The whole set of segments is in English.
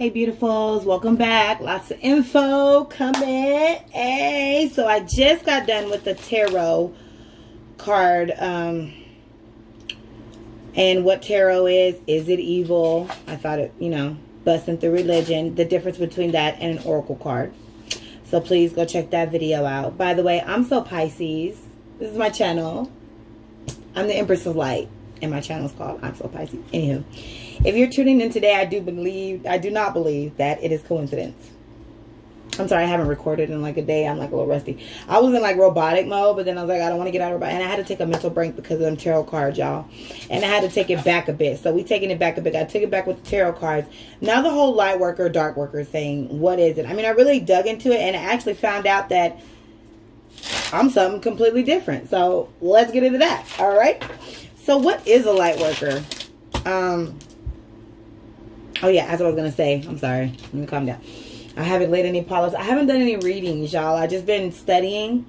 Hey beautifuls, welcome back. Lots of info coming. Hey, so I just got done with the tarot card. And what tarot is it evil? I thought it, busting through religion. The difference between that and an oracle card. So please go check that video out. By the way, I'm so Pisces. This is my channel. I'm the Empress of Light. And my channel is called I'm So Pisces. Anywho, if you're tuning in today, I do not believe that it is coincidence. I'm sorry, I haven't recorded in like a day. I'm like a little rusty. I was in like robotic mode, but then I was like, I don't want to get out of robotic. And I had to take a mental break because of them tarot cards, y'all. And I had to take it back a bit. So we taking it back a bit. I took it back with the tarot cards. Now the whole light worker, dark worker thing, what is it? I mean, I really dug into it and I actually found out that I'm something completely different. So let's get into that. All right. So what is a light worker? Oh yeah, as I was going to say, I'm sorry. Let me calm down. I haven't laid any polish. I haven't done any readings, y'all. I just been studying.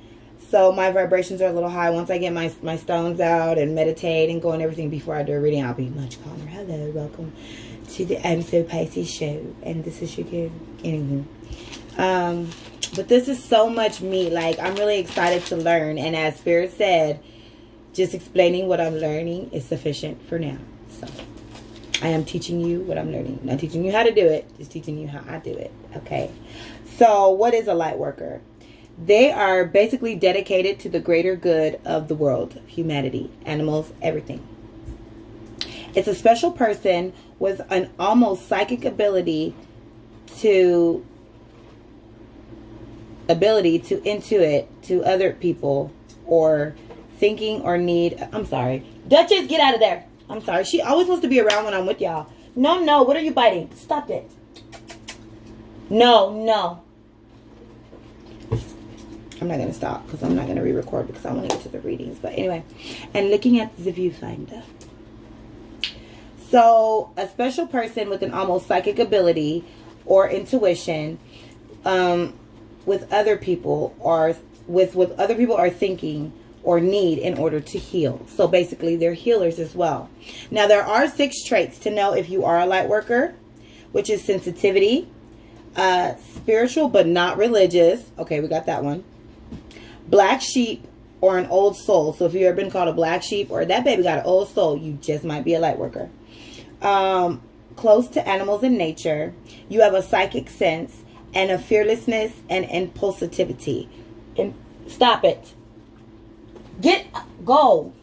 So my vibrations are a little high. Once I get my stones out and meditate and go and everything before I do a reading, I'll be much calmer. Hello, welcome to the I'm So Pisces show. And this is your girl. Anywho. But this is so much me. Like, I'm really excited to learn. And as Spirit said, just explaining what I'm learning is sufficient for now. So I am teaching you what I'm learning. Not teaching you how to do it, just teaching you how I do it. Okay. So what is a light worker? They are basically dedicated to the greater good of the world, humanity, animals, everything. It's a special person with an almost psychic ability to intuit to other people or thinking or need. I'm sorry. Duchess, get out of there. I'm sorry. She always wants to be around when I'm with y'all. No. What are you biting? Stop it. No. I'm not going to stop because I'm not going to re-record because I want to get to the readings. But anyway, and looking at the viewfinder. So, a special person with an almost psychic ability or intuition with other people or with other people are thinking or need in order to heal. So basically they're healers as well. Now there are 6 traits to know if you are a light worker, which is sensitivity, spiritual but not religious. Okay, we got that one. Black sheep or an old soul. So if you've ever been called a black sheep or that baby got an old soul, you just might be a light worker. Close to animals and nature. You have a psychic sense and a fearlessness and impulsivity. And stop it. Go.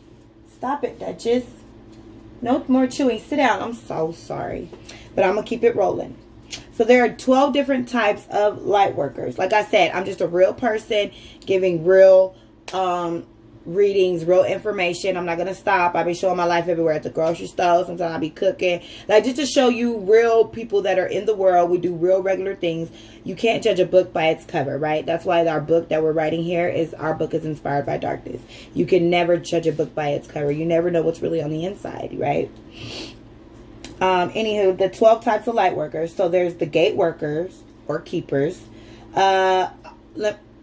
Stop it, Duchess. No more chewing. Sit down. I'm so sorry. But I'm going to keep it rolling. So there are 12 different types of light workers. Like I said, I'm just a real person giving real readings, real information. I'm not going to stop. I'll be showing my life everywhere at the grocery store. Sometimes I'll be cooking. Like just to show you real people that are in the world. We do real regular things. You can't judge a book by its cover, right? That's why our book that we're writing here is our book is inspired by darkness. You can never judge a book by its cover. You never know what's really on the inside, right? Anywho, the 12 types of light workers. So there's the gate workers or keepers. Real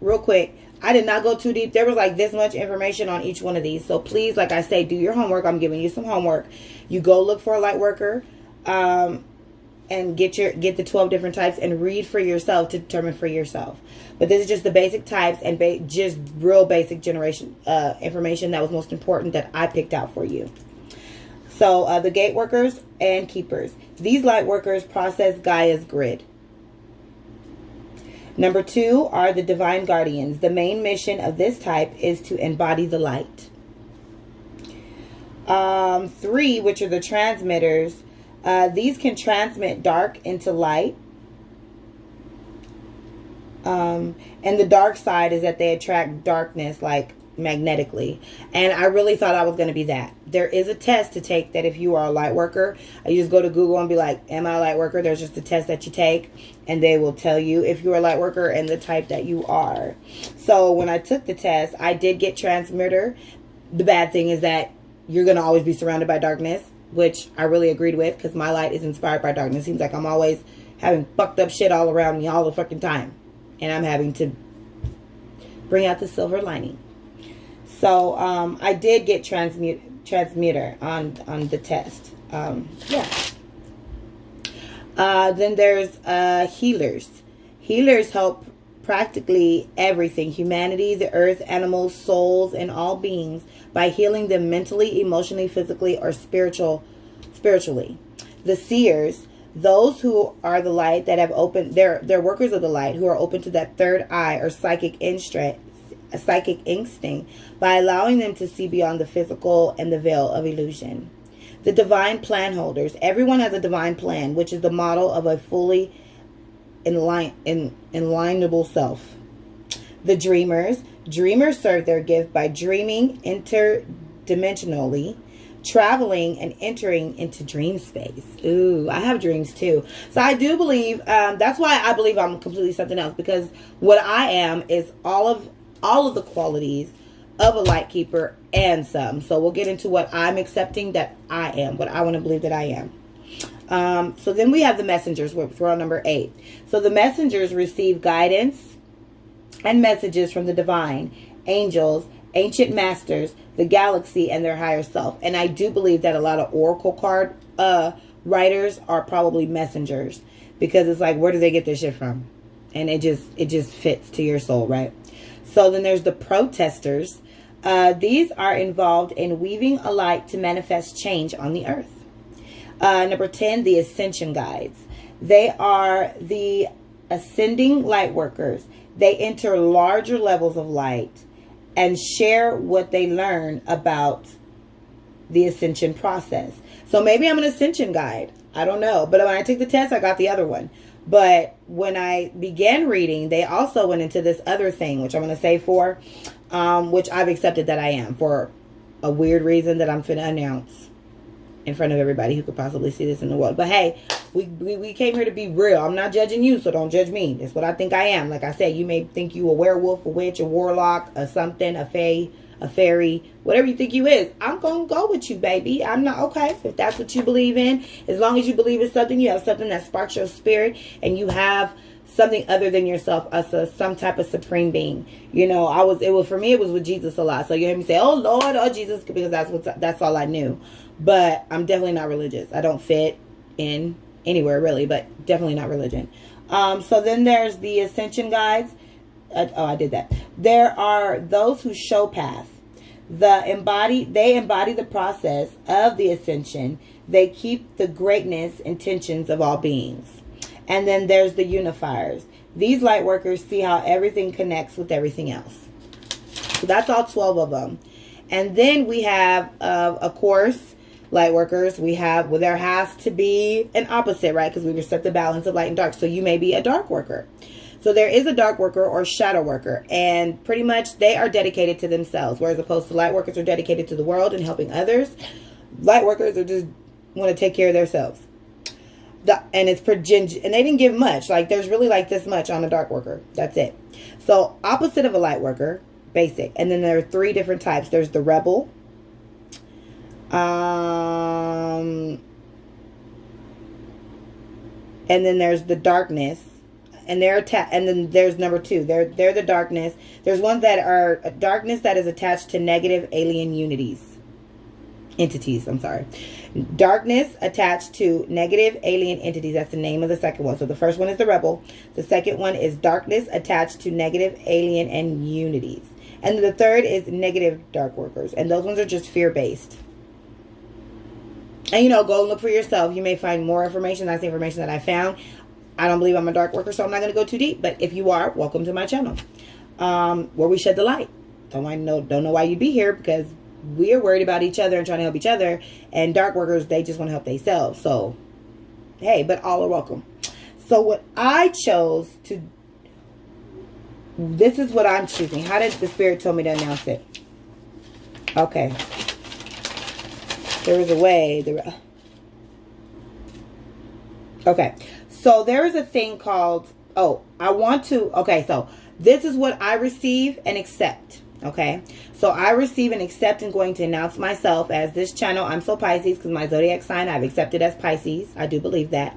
quick. I did not go too deep. There was like this much information on each one of these. So please, like I say, do your homework. I'm giving you some homework. You go look for a light worker and get the 12 different types and read for yourself to determine for yourself. But this is just the basic types and just real basic generation information that was most important that I picked out for you. So the gate workers and keepers. These light workers process Gaia's grid. Number 2 are the divine guardians. The main mission of this type is to embody the light. 3, which are the transmitters. These can transmit dark into light. And the dark side is that they attract darkness like magnetically. And I really thought I was going to be that. There is a test to take that if you are a light worker. You just go to Google and be like, am I a light worker? There's just a test that you take and they will tell you if you're a light worker and the type that you are. So when I took the test, I did get transmitter. The bad thing is that you're going to always be surrounded by darkness, which I really agreed with because my light is inspired by darkness. It seems like I'm always having fucked up shit all around me all the fucking time. And I'm having to bring out the silver lining. So I did get transmitter on the test. Yeah. Then there's healers. Healers help practically everything: humanity, the earth, animals, souls, and all beings by healing them mentally, emotionally, physically, or spiritually. The seers, those who are the light that have opened, they're workers of the light who are open to that third eye or psychic instinct by allowing them to see beyond the physical and the veil of illusion. The divine plan holders. Everyone has a divine plan, which is the model of a fully enlightenable self. The dreamers. Dreamers serve their gift by dreaming interdimensionally, traveling and entering into dream space. Ooh, I have dreams too. So I do believe, that's why I believe I'm completely something else, because what I am is all of the qualities of a light keeper and some. So we'll get into what I'm accepting that I am, what I want to believe that I am. So then we have the messengers, which we're on number 8. So the messengers receive guidance and messages from the divine, angels, ancient masters, the galaxy, and their higher self. And I do believe that a lot of oracle card writers are probably messengers, because it's like, where do they get this shit from? And it just fits to your soul, right? So then there's the protesters. These are involved in weaving a light to manifest change on the earth. Number 10, the ascension guides. They are the ascending light workers. They enter larger levels of light and share what they learn about the ascension process. So maybe I'm an ascension guide. I don't know. But when I took the test, I got the other one. But when I began reading, they also went into this other thing, which I'm going to say for, which I've accepted that I am, for a weird reason that I'm finna announce in front of everybody who could possibly see this in the world. But hey, we came here to be real. I'm not judging you, so don't judge me. It's what I think I am. Like I said, you may think you a werewolf, a witch, a warlock, a something, a fae, a fairy, whatever you think you is. I'm going to go with you, baby. I'm not, okay, if that's what you believe in. As long as you believe in something, you have something that sparks your spirit, and you have something other than yourself, as some type of supreme being. You know, for me, it was with Jesus a lot. So you hear me say, oh Lord, oh Jesus, because that's all I knew. But I'm definitely not religious. I don't fit in anywhere really, but definitely not religion. So then there's the ascension guides. I did that. There are those who show path. They embody the process of the ascension. They keep the greatness intentions of all beings. And then there's the unifiers. These light workers see how everything connects with everything else. So that's all 12 of them. And then we have, of course, light workers. We have, well, there has to be an opposite, right? Because we respect the balance of light and dark. So you may be a dark worker. So there is a dark worker or shadow worker. And pretty much they are dedicated to themselves. Whereas opposed to light workers are dedicated to the world and helping others. Light workers are just want to take care of themselves. And it's and they didn't give much. Like there's really like this much on a dark worker. That's it. So opposite of a light worker, basic. And then there are 3 different types. There's the rebel. And then there's the darkness. And then there's number 2. They're the darkness. There's ones that are darkness that is attached to negative alien entities. I'm sorry. Darkness attached to negative alien entities. That's the name of the second one. So the first one is the rebel. The second one is darkness attached to negative alien and unities. And the third is negative dark workers. And those ones are just fear-based. And, you know, go look for yourself. You may find more information. That's the information that I found. I don't believe I'm a dark worker, so I'm not going to go too deep. But if you are, welcome to my channel, where we shed the light. Don't know why you'd be here, because we are worried about each other and trying to help each other. And dark workers, they just want to help themselves. So, hey, but all are welcome. So what I chose to, this is what I'm choosing. How did the Spirit tell me to announce it? Okay. There is a way. Okay. So there is a thing called, okay, so this is what I receive and accept. Okay. So I receive and accept and going to announce myself as this channel. I'm so Pisces because my zodiac sign I've accepted as Pisces. I do believe that.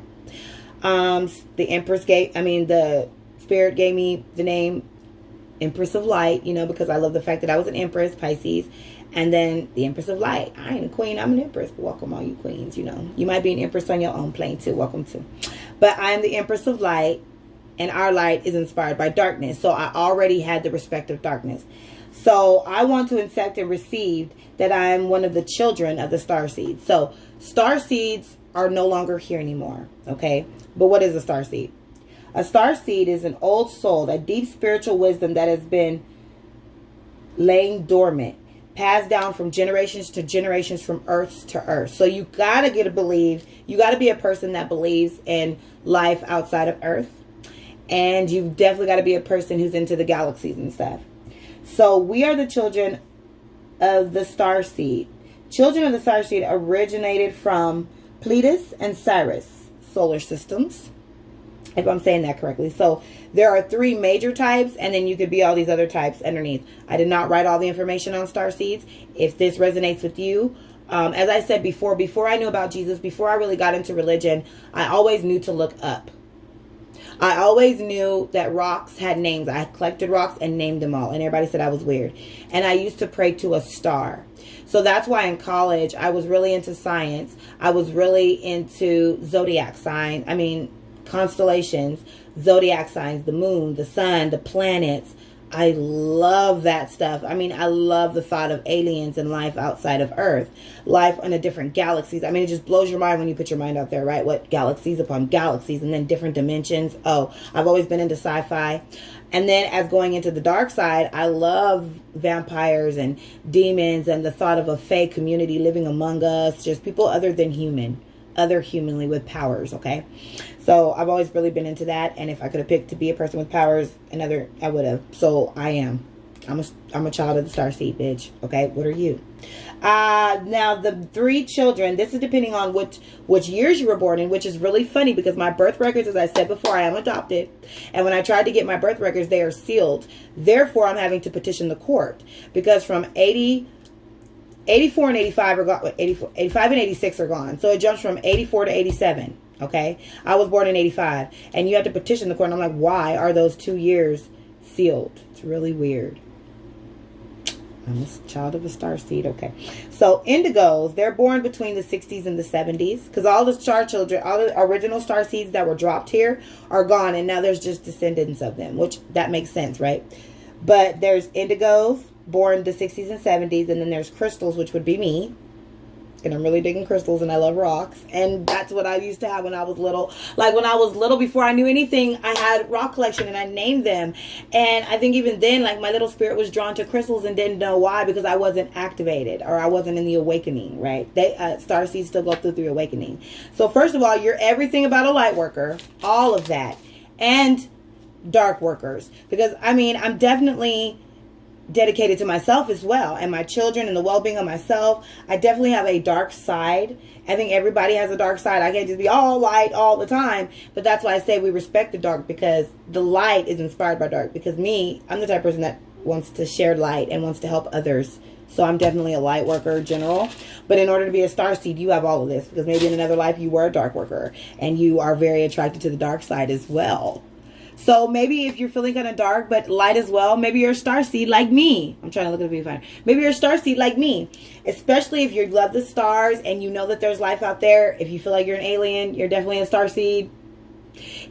The Spirit gave me the name Empress of Light, you know, because I love the fact that I was an Empress, Pisces. And then the Empress of Light. I ain't a queen, I'm an empress. Welcome all you queens, you know. You might be an empress on your own plane too. Welcome too. But I am the Empress of Light, and our light is inspired by darkness. So I already had the respect of darkness. So I want to accept and receive that I am one of the children of the starseed. So starseeds are no longer here anymore, okay? But what is a starseed? A starseed is an old soul, a deep spiritual wisdom that has been laying dormant, passed down from generations to generations, from earth to earth. So you gotta get to believe, you gotta be a person that believes in life outside of earth. And you definitely gotta be a person who's into the galaxies and stuff. So we are the children of the starseed. Children of the starseed originated from Pleiades and Sirius solar systems, if I'm saying that correctly. So there are 3 major types, and then you could be all these other types underneath. I did not write all the information on starseeds. If this resonates with you, as I said before I knew about Jesus, before I really got into religion, I always knew to look up. I always knew that rocks had names. I collected rocks and named them all, and everybody said I was weird. And I used to pray to a star. So that's why in college I was really into science. I was really into zodiac signs. I mean, constellations, zodiac signs, the moon, the sun, the planets. I love that stuff. I mean, I love the thought of aliens and life outside of Earth, life on a different galaxies. I mean, it just blows your mind when you put your mind out there, right? What galaxies upon galaxies, and then different dimensions. Oh, I've always been into sci-fi. And then as going into the dark side, I love vampires and demons and the thought of a fae community living among us, just people other than human, other humanly with powers, okay? So I've always really been into that, and if I could have picked to be a person with powers, I would have. So I am. I'm a child of the starseed, bitch. Okay, what are you? Now the 3 children. This is depending on which years you were born in, which is really funny because my birth records, as I said before, I am adopted, and when I tried to get my birth records, they are sealed. Therefore, I'm having to petition the court because from 84 and 85 are gone. 85 and 86 are gone. So it jumps from 84 to 87. Okay, I was born in 85, and you have to petition the court. And I'm like, why are those 2 years sealed? It's really weird. I'm a child of a starseed. Okay, so indigos, they're born between the 60s and the 70s, because all the star children, all the original starseeds that were dropped here are gone, and now there's just descendants of them, which that makes sense, right? But there's indigos born the 60s and 70s, and then there's crystals, which would be me. And I'm really digging crystals, and I love rocks. And that's what I used to have when I was little. Like when I was little, before I knew anything, I had rock collection and I named them. And I think even then, like my little spirit was drawn to crystals and didn't know why, because I wasn't activated or I wasn't in the awakening, right? Starseeds still go through the awakening. So first of all, you're everything about a light worker, all of that, and dark workers. Because I mean, I'm definitely dedicated to myself as well, and my children, and the well-being of myself. I definitely have a dark side. I think everybody has a dark side. I can't just be all light all the time, but that's why I say we respect the dark, because the light is inspired by dark. Because I'm the type of person that wants to share light and wants to help others. So I'm definitely a light worker general. But in order to be a starseed, you have all of this, because maybe in another life you were a dark worker and you are very attracted to the dark side as well. So maybe if you're feeling kind of dark but light as well, maybe you're a starseed like me. I'm trying to look at the viewfinder. Maybe you're a starseed like me. Especially if you love the stars and you know that there's life out there. If you feel like you're an alien, you're definitely a starseed.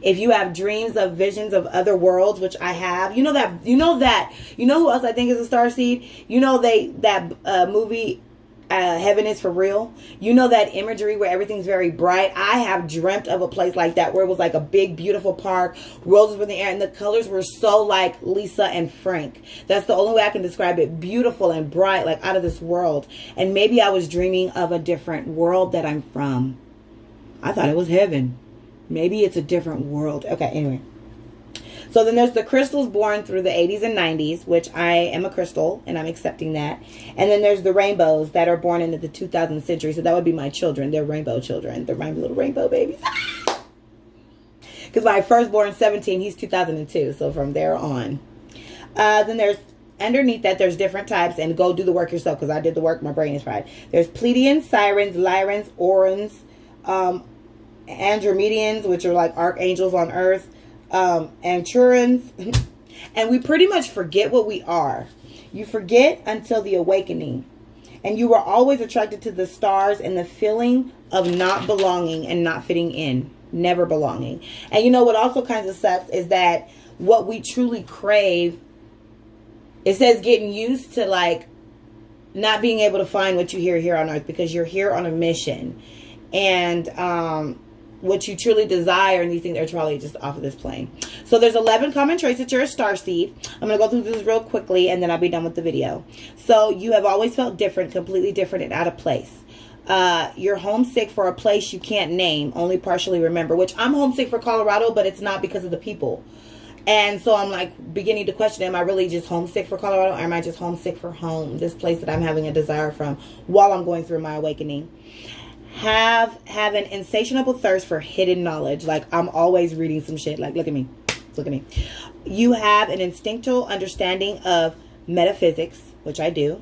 If you have dreams of visions of other worlds, which I have, you know who else I think is a starseed? You know that movie Heaven is for Real. You know that imagery where everything's very bright. I have dreamt of a place like that, where it was like a big beautiful park, roses were in the air, and the colors were so like Lisa and Frank. That's the only way I can describe it. Beautiful and bright, like out of this world. And maybe I was dreaming of a different world that I'm from. I thought it was heaven. Maybe it's a different world. Okay, anyway. So then there's the crystals born through the 80s and 90s, which I am a crystal, and I'm accepting that. And then there's the rainbows that are born into the 2000th century. So that would be my children. They're rainbow children. They're my little rainbow babies. Because my firstborn, 17, he's 2002. So from there on. Then there's, underneath that, there's different types. And go do the work yourself, because I did the work. My brain is fried. There's Pleiadians, Sirens, Lyrans, Orans, Andromedians, which are like archangels on earth. And Turans. And we pretty much forget what we are. You forget until the awakening. And you were always attracted to the stars and the feeling of not belonging and not fitting in. Never belonging. And you know what also kinds of sucks is that what we truly crave, it says getting used to like not being able to find what you hear here on earth, because you're here on a mission. And what you truly desire, and these things are probably just off of this plane. So there's 11 common traits that you're a starseed. I'm going to go through this real quickly and then I'll be done with the video. So you have always felt different, completely different and out of place. You're homesick for a place you can't name, only partially remember, which I'm homesick for Colorado, but it's not because of the people. And so I'm like beginning to question, am I really just homesick for Colorado, or am I just homesick for home, this place that I'm having a desire from while I'm going through my awakening? Have an insatiable thirst for hidden knowledge. Like I'm always reading some shit. Like, look at me. Look at me. You have an instinctual understanding of metaphysics, which I do.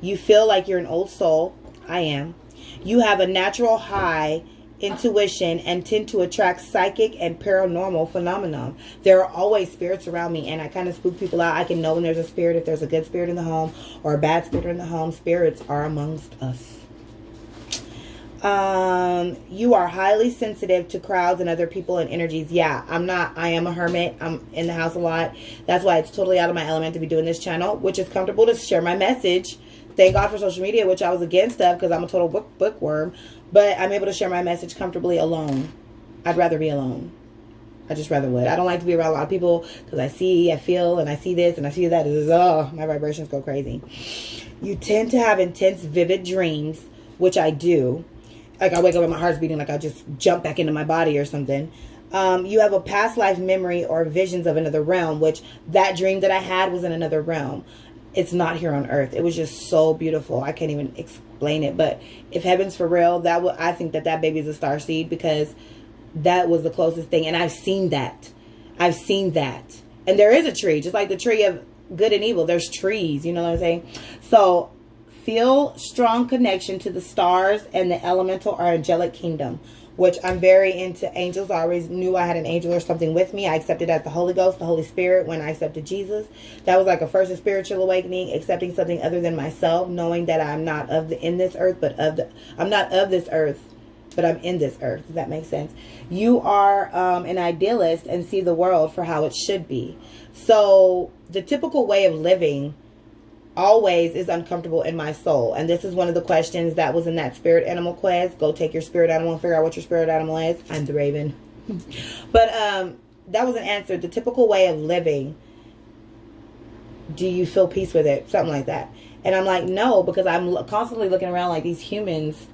You feel like you're an old soul. I am. You have a natural high intuition and tend to attract psychic and paranormal phenomenon. There are always spirits around me, and I kind of spook people out. I can know when there's a spirit, if there's a good spirit in the home or a bad spirit in the home. Spirits are amongst us. You are highly sensitive to crowds and other people and energies. Yeah, I am a hermit. I'm in the house a lot. That's why it's totally out of my element to be doing this channel, which is comfortable to share my message. Thank God for social media, which I was against of because I'm a total bookworm. But I'm able to share my message comfortably alone. I'd rather be alone. I just rather would. I don't like to be around a lot of people because I feel, and I see this and I see that. Oh, my vibrations go crazy. You tend to have intense, vivid dreams, which I do. Like I wake up and my heart's beating like I just jump back into my body or something. You have a past life memory or visions of another realm, which that dream that I had was in another realm. It's not here on earth. It was just so beautiful. I can't even explain it. But if heaven's for real, I think that baby's a starseed, because that was the closest thing. And I've seen that. I've seen that. And there is a tree, just like the tree of good and evil. There's trees, you know what I'm saying? So feel strong connection to the stars and the elemental or angelic kingdom, which I'm very into angels. I always knew I had an angel or something with me. I accepted as the Holy Ghost, the Holy Spirit, when I accepted Jesus. That was like a first spiritual awakening, accepting something other than myself, knowing that I'm not in this earth, but I'm not of this earth, but I'm in this earth. Does that make sense? You are an idealist and see the world for how it should be. So the typical way of living always is uncomfortable in my soul. And this is one of the questions that was in that spirit animal quest. Go take your spirit animal and figure out what your spirit animal is. I'm the raven. But that was an answer. The typical way of living, do you feel peace with it? Something like that. And I'm like, no, because I'm constantly looking around like these humans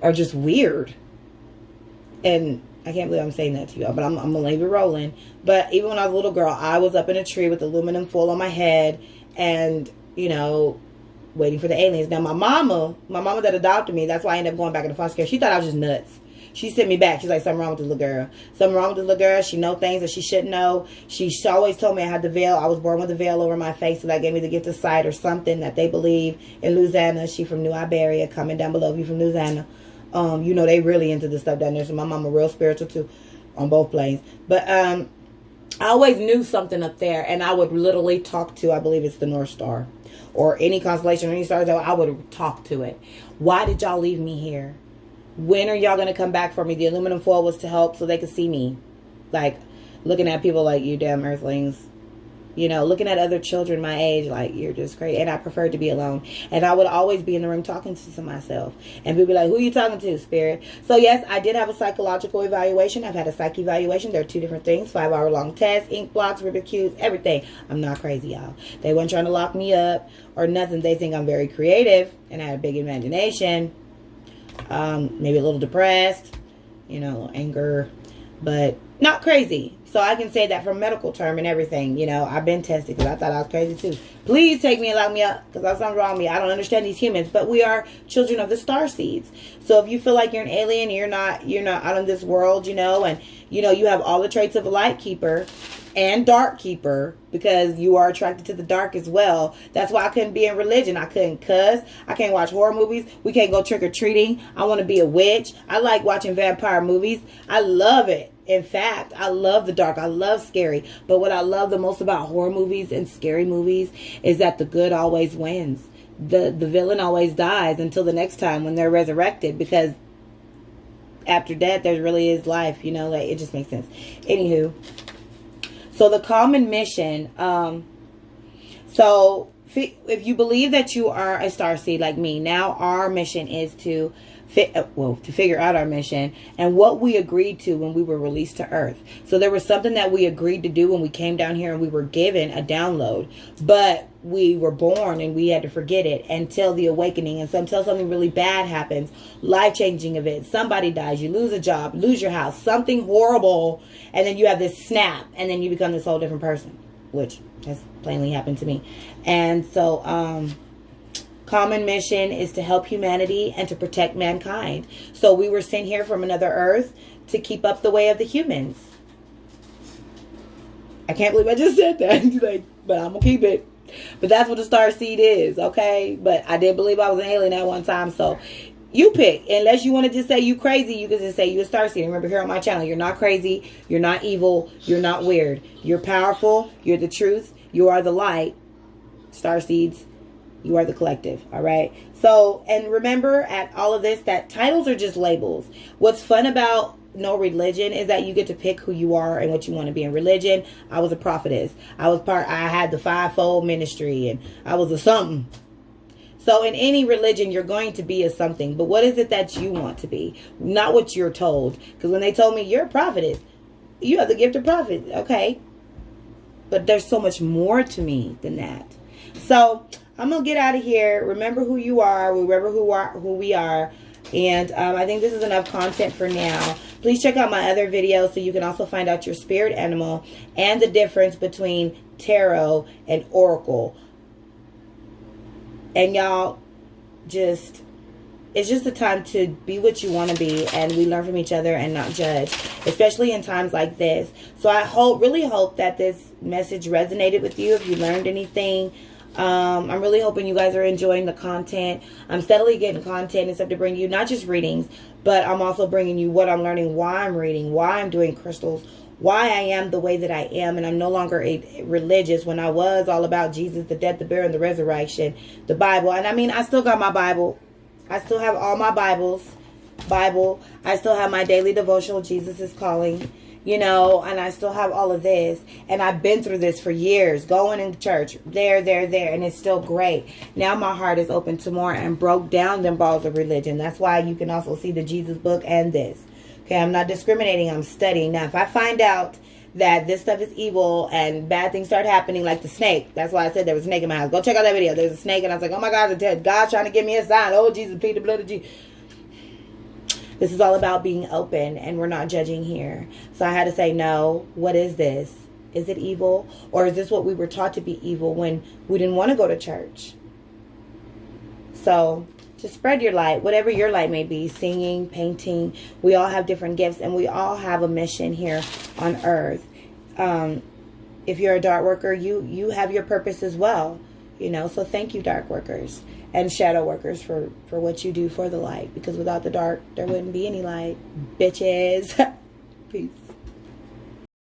are just weird. And I can't believe I'm saying that to y'all, but I'm going to leave it rolling. But even when I was a little girl, I was up in a tree with aluminum foil on my head and, you know, waiting for the aliens. Now, my mama that adopted me, that's why I ended up going back into foster care. She thought I was just nuts. She sent me back. She's like, something wrong with this little girl. Something wrong with this little girl. She know things that she shouldn't know. She always told me I had the veil. I was born with a veil over my face, so that gave me the gift of sight or something that they believe in Louisiana. She from New Iberia. Comment down below if you from Louisiana. You know, they really into this stuff down there. So my mama real spiritual too on both planes. But I always knew something up there, and I would literally talk to, I believe it's the North Star or any constellation or any stars, I would talk to it. Why did y'all leave me here? When are y'all going to come back for me? The aluminum foil was to help so they could see me. Like, looking at people like, you damn earthlings. You know, looking at other children my age, like, you're just crazy. And I preferred to be alone. And I would always be in the room talking to myself. And people be like, who are you talking to, spirit? So, yes, I did have a psychological evaluation. I've had a psych evaluation. There are 2 different things. 5-hour-long tests, ink blocks, Rubik's Cubes, everything. I'm not crazy, y'all. They weren't trying to lock me up or nothing. They think I'm very creative and I have a big imagination. Maybe a little depressed, you know, a little anger, but not crazy. So I can say that from medical term and everything. You know, I've been tested because I thought I was crazy too. Please take me and lock me up because there's something wrong with me. I don't understand these humans, but we are children of the star seeds. So if you feel like you're an alien, you're not out in this world, you know, and you know, you have all the traits of a light keeper and dark keeper because you are attracted to the dark as well. That's why I couldn't be in religion. I couldn't cuss. I can't watch horror movies. We can't go trick-or-treating. I want to be a witch. I like watching vampire movies. I love it. In fact, I love the dark. I love scary. But what I love the most about horror movies and scary movies is that the good always wins. the villain always dies until the next time when they're resurrected, because after death there really is life, you know, like it just makes sense. Anywho, so the common mission, so if you believe that you are a starseed like me, now our mission is to figure out our mission and what we agreed to when we were released to Earth. So there was something that we agreed to do when we came down here, and we were given a download, but we were born and we had to forget it until the awakening. And so until something really bad happens, life-changing event, somebody dies, you lose a job, lose your house, something horrible, and then you have this snap, and then you become this whole different person, which has plainly happened to me. And so common mission is to help humanity and to protect mankind. So we were sent here from another Earth to keep up the way of the humans. I can't believe I just said that. Like, but I'm gonna keep it. But that's what the starseed is, okay? But I did believe I was an alien at one time, so you pick. Unless you want to just say you crazy, you can just say you a starseed. Remember, here on my channel, you're not crazy, you're not evil, you're not weird. You're powerful, you're the truth, you are the light. Starseeds, you are the collective, all right? So, and remember at all of this that titles are just labels. What's fun about no religion is that you get to pick who you are and what you want to be. In religion, I was a prophetess. I had the fivefold ministry, and I was a something. So in any religion, you're going to be a something. But what is it that you want to be? Not what you're told. Because when they told me you're a prophetess, you have the gift of prophet, okay? But there's so much more to me than that. So I'm going to get out of here. Remember who you are. Remember who we are. And I think this is enough content for now. Please check out my other videos so you can also find out your spirit animal and the difference between tarot and oracle. And y'all, it's just a time to be what you want to be, and we learn from each other and not judge, especially in times like this. So I really hope that this message resonated with you. If you learned anything, I'm really hoping you guys are enjoying the content. I'm steadily getting content and stuff to bring you, not just readings, but I'm also bringing you what I'm learning, why I'm reading, why I'm doing crystals, why I am the way that I am. And I'm no longer religious when I was all about Jesus, the death, the burial, and the resurrection, the Bible. And I mean, I still got my Bible. I still have all my Bible. I still have my daily devotional, Jesus is Calling, you know, and I still have all of this. And I've been through this for years, going in church, there, and it's still great. Now my heart is open to more and broke down them balls of religion. That's why you can also see the Jesus book and this. Okay, I'm not discriminating, I'm studying. Now, if I find out that this stuff is evil and bad things start happening, like the snake. That's why I said there was a snake in my house. Go check out that video. There's a snake, and I was like, oh my God, God's trying to give me a sign. Oh, Jesus, plead the blood of Jesus. This is all about being open, and we're not judging here. So I had to say, no, what is this? Is it evil? Or is this what we were taught to be evil when we didn't want to go to church? So just spread your light, whatever your light may be, singing, painting. We all have different gifts, and we all have a mission here on earth. If you're a dark worker, you have your purpose as well, you know. So thank you, dark workers and shadow workers, for what you do for the light, because without the dark there wouldn't be any light, bitches. Peace.